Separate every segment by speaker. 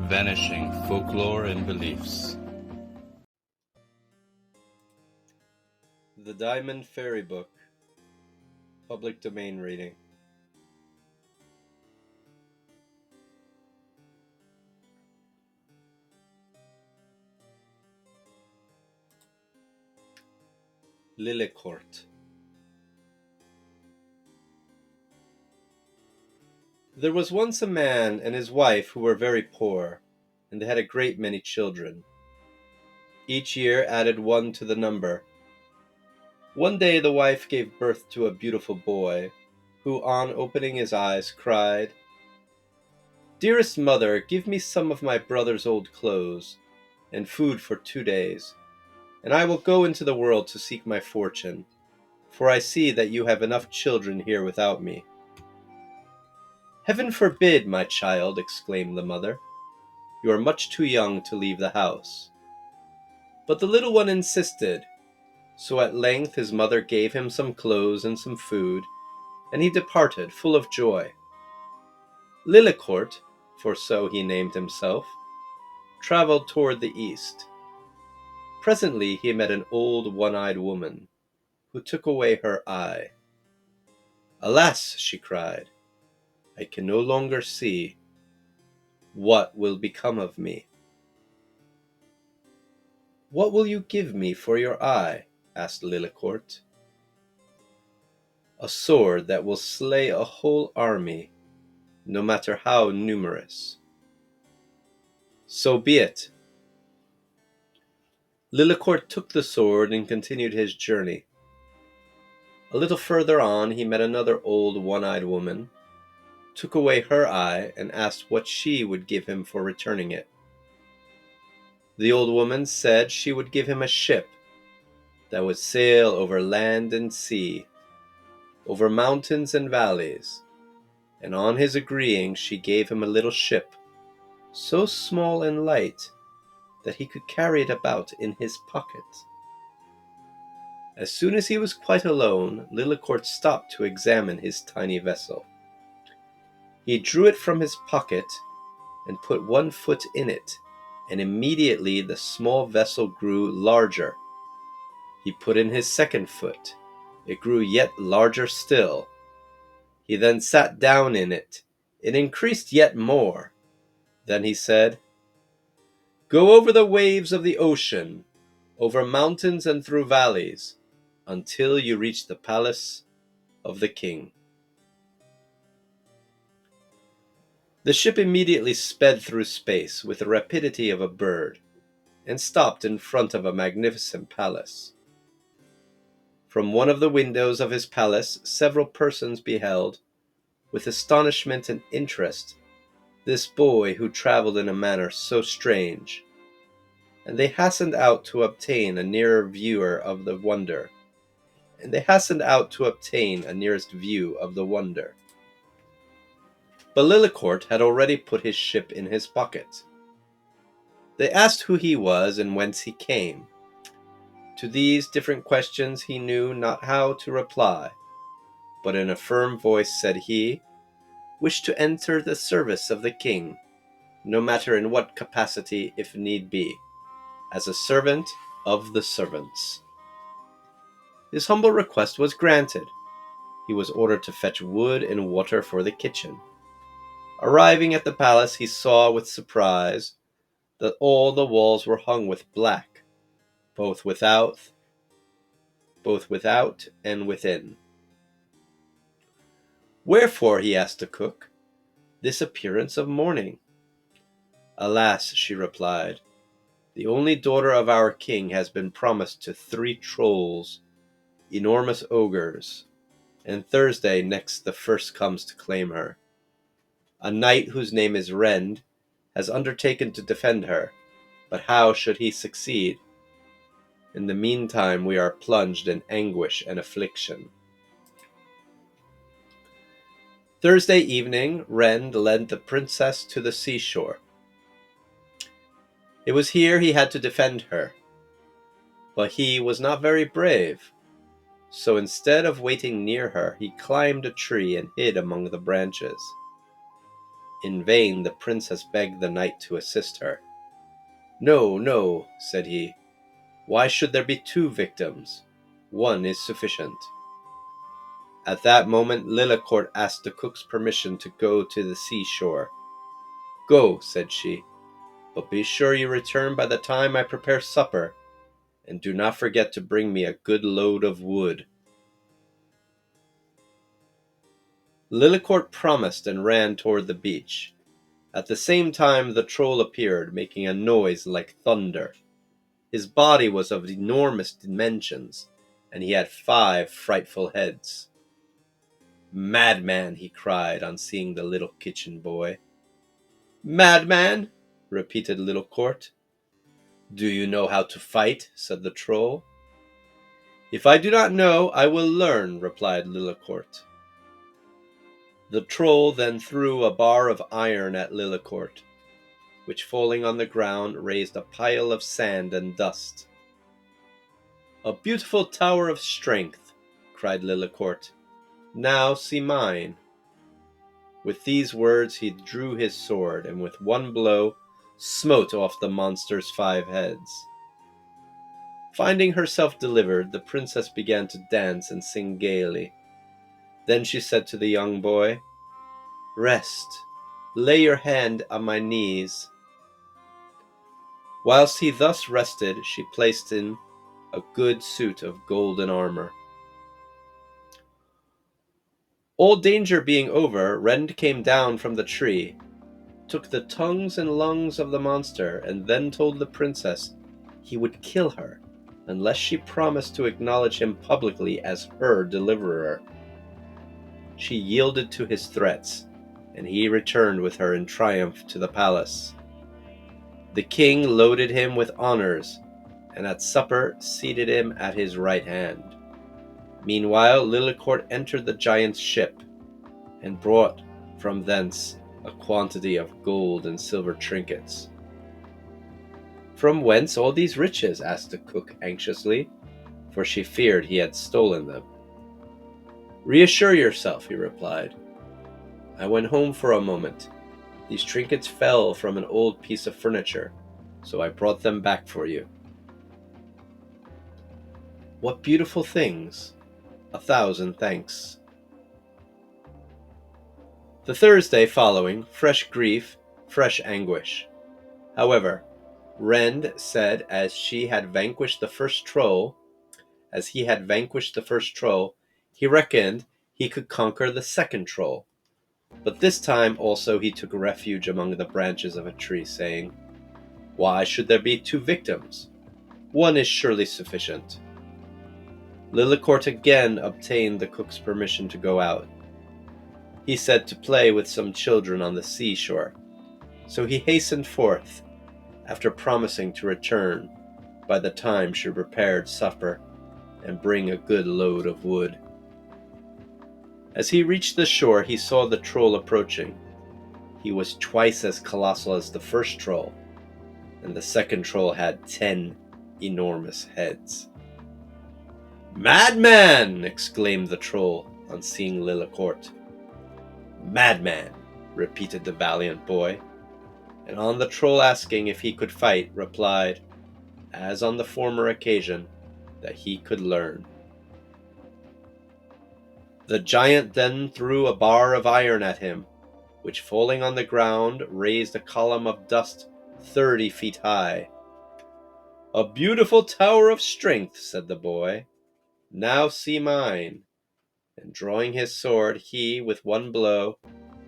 Speaker 1: Vanishing Folklore and Beliefs.
Speaker 2: The Diamond Fairy Book. Public domain reading. Lillekort. There was once a man and his wife who were very poor, and they had a great many children. Each year added one to the number. One day the wife gave birth to a beautiful boy, who on opening his eyes cried, "Dearest mother, give me some of my brother's old clothes, and food for 2 days, and I will go into the world to seek my fortune, for I see that you have enough children here without me." "Heaven forbid, my child," exclaimed the mother. "You are much too young to leave the house." But the little one insisted, so at length his mother gave him some clothes and some food, and he departed full of joy. Lillekort, for so he named himself, traveled toward the east. Presently he met an old one-eyed woman, who took away her eye. "Alas," she cried, "I can no longer see. What will become of me?" "What will you give me for your eye?" asked Lillekort. "A sword that will slay a whole army, no matter how numerous." "So be it." Lillekort took the sword and continued his journey. A little further on he met another old one-eyed woman, took away her eye, and asked what she would give him for returning it. The old woman said she would give him a ship that would sail over land and sea, over mountains and valleys, and on his agreeing she gave him a little ship, so small and light that he could carry it about in his pocket. As soon as he was quite alone, Lillekort stopped to examine his tiny vessel. He drew it from his pocket and put one foot in it, and immediately the small vessel grew larger. He put in his second foot. It grew yet larger still. He then sat down in it. It increased yet more. Then he said, "Go over the waves of the ocean, over mountains and through valleys, until you reach the palace of the king." The ship immediately sped through space with the rapidity of a bird, and stopped in front of a magnificent palace. From one of the windows of his palace several persons beheld, with astonishment and interest, this boy who travelled in a manner so strange, and they hastened out to obtain a nearest view of the wonder. But Lillekort had already put his ship in his pocket. They asked who he was and whence he came. To these different questions he knew not how to reply, but in a firm voice said he wished to enter the service of the king, no matter in what capacity if need be, as a servant of the servants. His humble request was granted. He was ordered to fetch wood and water for the kitchen. Arriving at the palace, he saw with surprise that all the walls were hung with black, both without and within. "Wherefore," he asked the cook, "this appearance of mourning?" "Alas," she replied, "the only daughter of our king has been promised to 3 trolls, enormous ogres, and Thursday next the first comes to claim her. A knight whose name is Rend has undertaken to defend her, but how should he succeed? In the meantime we are plunged in anguish and affliction." Thursday evening, Rend led the princess to the seashore. It was here he had to defend her, but he was not very brave, so instead of waiting near her, he climbed a tree and hid among the branches. In vain the princess begged the knight to assist her. "No, no," said he. "Why should there be 2 victims? One is sufficient." At that moment Lillekort asked the cook's permission to go to the seashore. "Go," said she, "but be sure you return by the time I prepare supper, and do not forget to bring me a good load of wood." Lillekort promised and ran toward the beach. At the same time the troll appeared, making a noise like thunder. His body was of enormous dimensions, and he had 5 frightful heads. "Madman!" he cried on seeing the little kitchen boy. "Madman!" repeated Lillekort. "Do you know how to fight?" said the troll. "If I do not know, I will learn," replied Lillekort. The troll then threw a bar of iron at Lillekort, which falling on the ground raised a pile of sand and dust. "A beautiful tower of strength," cried Lillekort. "Now see mine." With these words he drew his sword, and with one blow smote off the monster's 5 heads. Finding herself delivered, the princess began to dance and sing gaily. Then she said to the young boy, "Rest, lay your hand on my knees." Whilst he thus rested, she placed in a good suit of golden armor. All danger being over, Rend came down from the tree, took the tongues and lungs of the monster, and then told the princess he would kill her unless she promised to acknowledge him publicly as her deliverer. She yielded to his threats, and he returned with her in triumph to the palace. The king loaded him with honors, and at supper seated him at his right hand. Meanwhile Lillekort entered the giant's ship, and brought from thence a quantity of gold and silver trinkets. "From whence all these riches?" asked the cook anxiously, for she feared he had stolen them. "Reassure yourself," he replied. "I went home for a moment. These trinkets fell from an old piece of furniture, so I brought them back for you." "What beautiful things! 1,000 thanks." The Thursday following, fresh grief, fresh anguish. However, Rend said as he had vanquished the first troll, he reckoned he could conquer the second troll. But this time also he took refuge among the branches of a tree, saying, "Why should there be 2 victims? One is surely sufficient." Lillekort again obtained the cook's permission to go out. He said to play with some children on the seashore, so he hastened forth, after promising to return by the time she prepared supper and bring a good load of wood. As he reached the shore, he saw the troll approaching. He was twice as colossal as the first troll, and the second troll had 10 enormous heads. "Madman!" exclaimed the troll on seeing Lillekort. "Madman!" repeated the valiant boy, and on the troll asking if he could fight, replied, as on the former occasion, that he could learn. The giant then threw a bar of iron at him, which falling on the ground raised a column of dust 30 feet high. "A beautiful tower of strength," said the boy. "Now see mine." And drawing his sword, he, with one blow,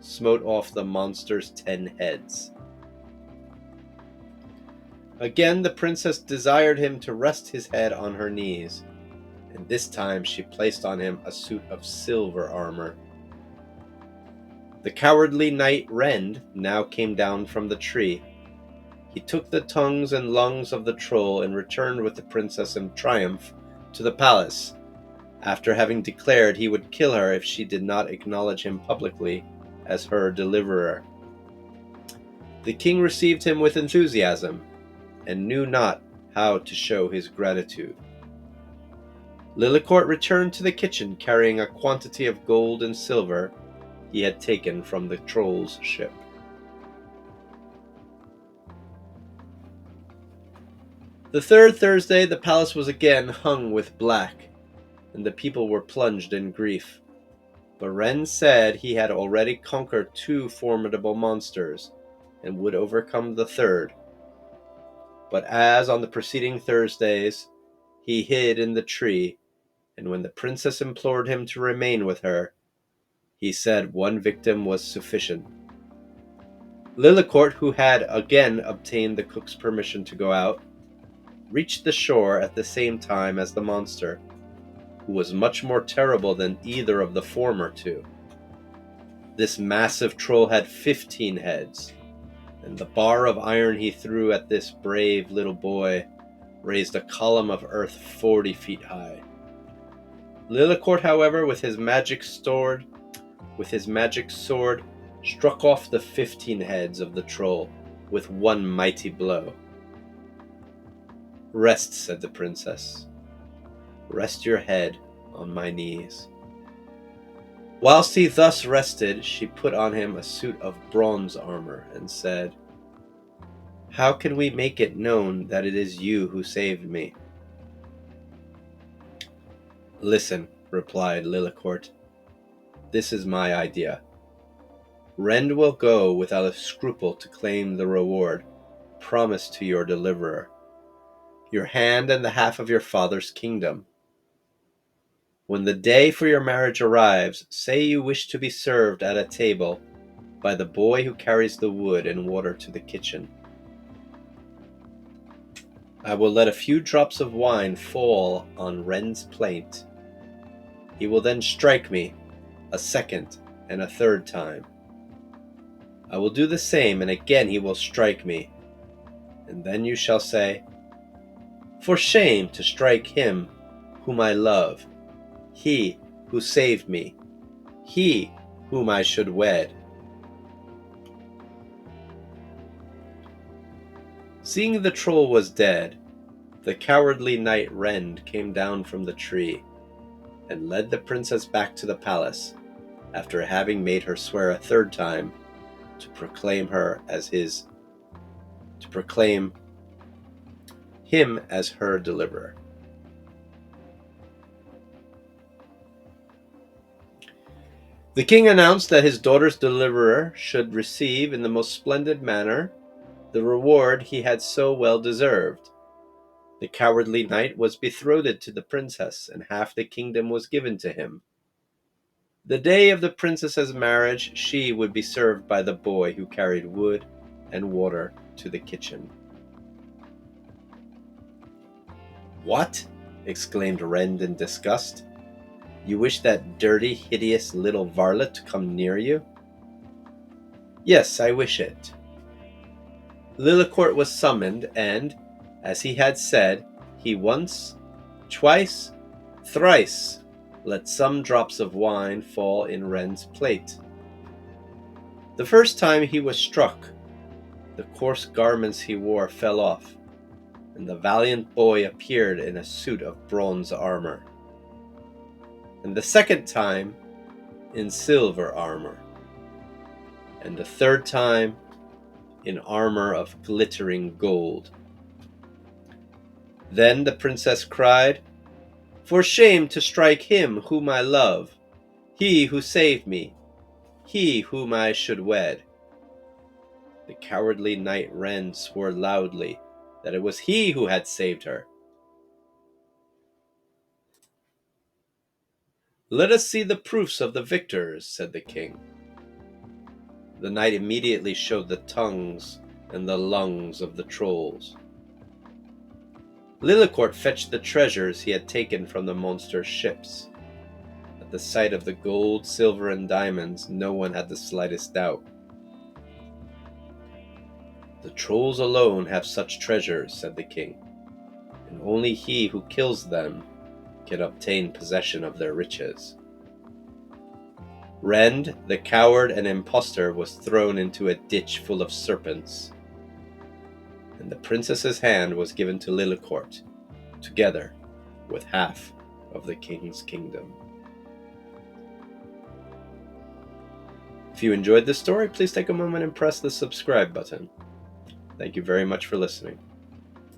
Speaker 2: smote off the monster's 10 heads. Again the princess desired him to rest his head on her knees, and this time she placed on him a suit of silver armor. The cowardly knight Rend now came down from the tree. He took the tongues and lungs of the troll and returned with the princess in triumph to the palace, after having declared he would kill her if she did not acknowledge him publicly as her deliverer. The king received him with enthusiasm, and knew not how to show his gratitude. Lillekort returned to the kitchen carrying a quantity of gold and silver he had taken from the troll's ship. The third Thursday the palace was again hung with black, and the people were plunged in grief. But Wren said he had already conquered 2 formidable monsters, and would overcome the third. But as on the preceding Thursdays, he hid in the tree, and when the princess implored him to remain with her, he said 1 victim was sufficient. Lillekort, who had again obtained the cook's permission to go out, reached the shore at the same time as the monster, who was much more terrible than either of the former 2. This massive troll had 15 heads, and the bar of iron he threw at this brave little boy raised a column of earth 40 feet high. Lillekort, however, with his magic sword, struck off the 15 heads of the troll with 1 mighty blow. "Rest," said the princess. "Rest your head on my knees." Whilst he thus rested, she put on him a suit of bronze armor and said, "How can we make it known that it is you who saved me?" "Listen," replied Lillekort. "This is my idea. Wren will go without a scruple to claim the reward promised to your deliverer, your hand and the half of your father's kingdom. When the day for your marriage arrives, say you wish to be served at a table by the boy who carries the wood and water to the kitchen. I will let a few drops of wine fall on Wren's plate. He will then strike me a second and a third time. I will do the same, and again he will strike me. And then you shall say, 'For shame to strike him whom I love, he who saved me, he whom I should wed.'" Seeing the troll was dead, the cowardly knight Wren came down from the tree and led the princess back to the palace, after having made her swear a third time to proclaim him as her deliverer. The king announced that his daughter's deliverer should receive in the most splendid manner the reward he had so well deserved. The cowardly knight was betrothed to the princess, and half the kingdom was given to him. The day of the princess's marriage, she would be served by the boy who carried wood and water to the kitchen. "What?" exclaimed Wren in disgust. "You wish that dirty, hideous little varlet to come near you?" "Yes, I wish it." Lillekort was summoned, and, as he had said, he once, twice, thrice let some drops of wine fall in Wren's plate. The first time he was struck, the coarse garments he wore fell off, and the valiant boy appeared in a suit of bronze armor. And the second time, in silver armor. And the third time, in armor of glittering gold. Then the princess cried, "For shame to strike him whom I love, he who saved me, he whom I should wed." The cowardly knight Wren swore loudly that it was he who had saved her. "Let us see the proofs of the victors," said the king. The knight immediately showed the tongues and the lungs of the trolls. Lillekort fetched the treasures he had taken from the monster's ships. At the sight of the gold, silver, and diamonds, no one had the slightest doubt. "The trolls alone have such treasures," said the king, "and only he who kills them can obtain possession of their riches." Wren, the coward and impostor, was thrown into a ditch full of serpents, and the princess's hand was given to Lillekort, together with half of the king's kingdom. If you enjoyed this story, please take a moment and press the subscribe button. Thank you very much for listening.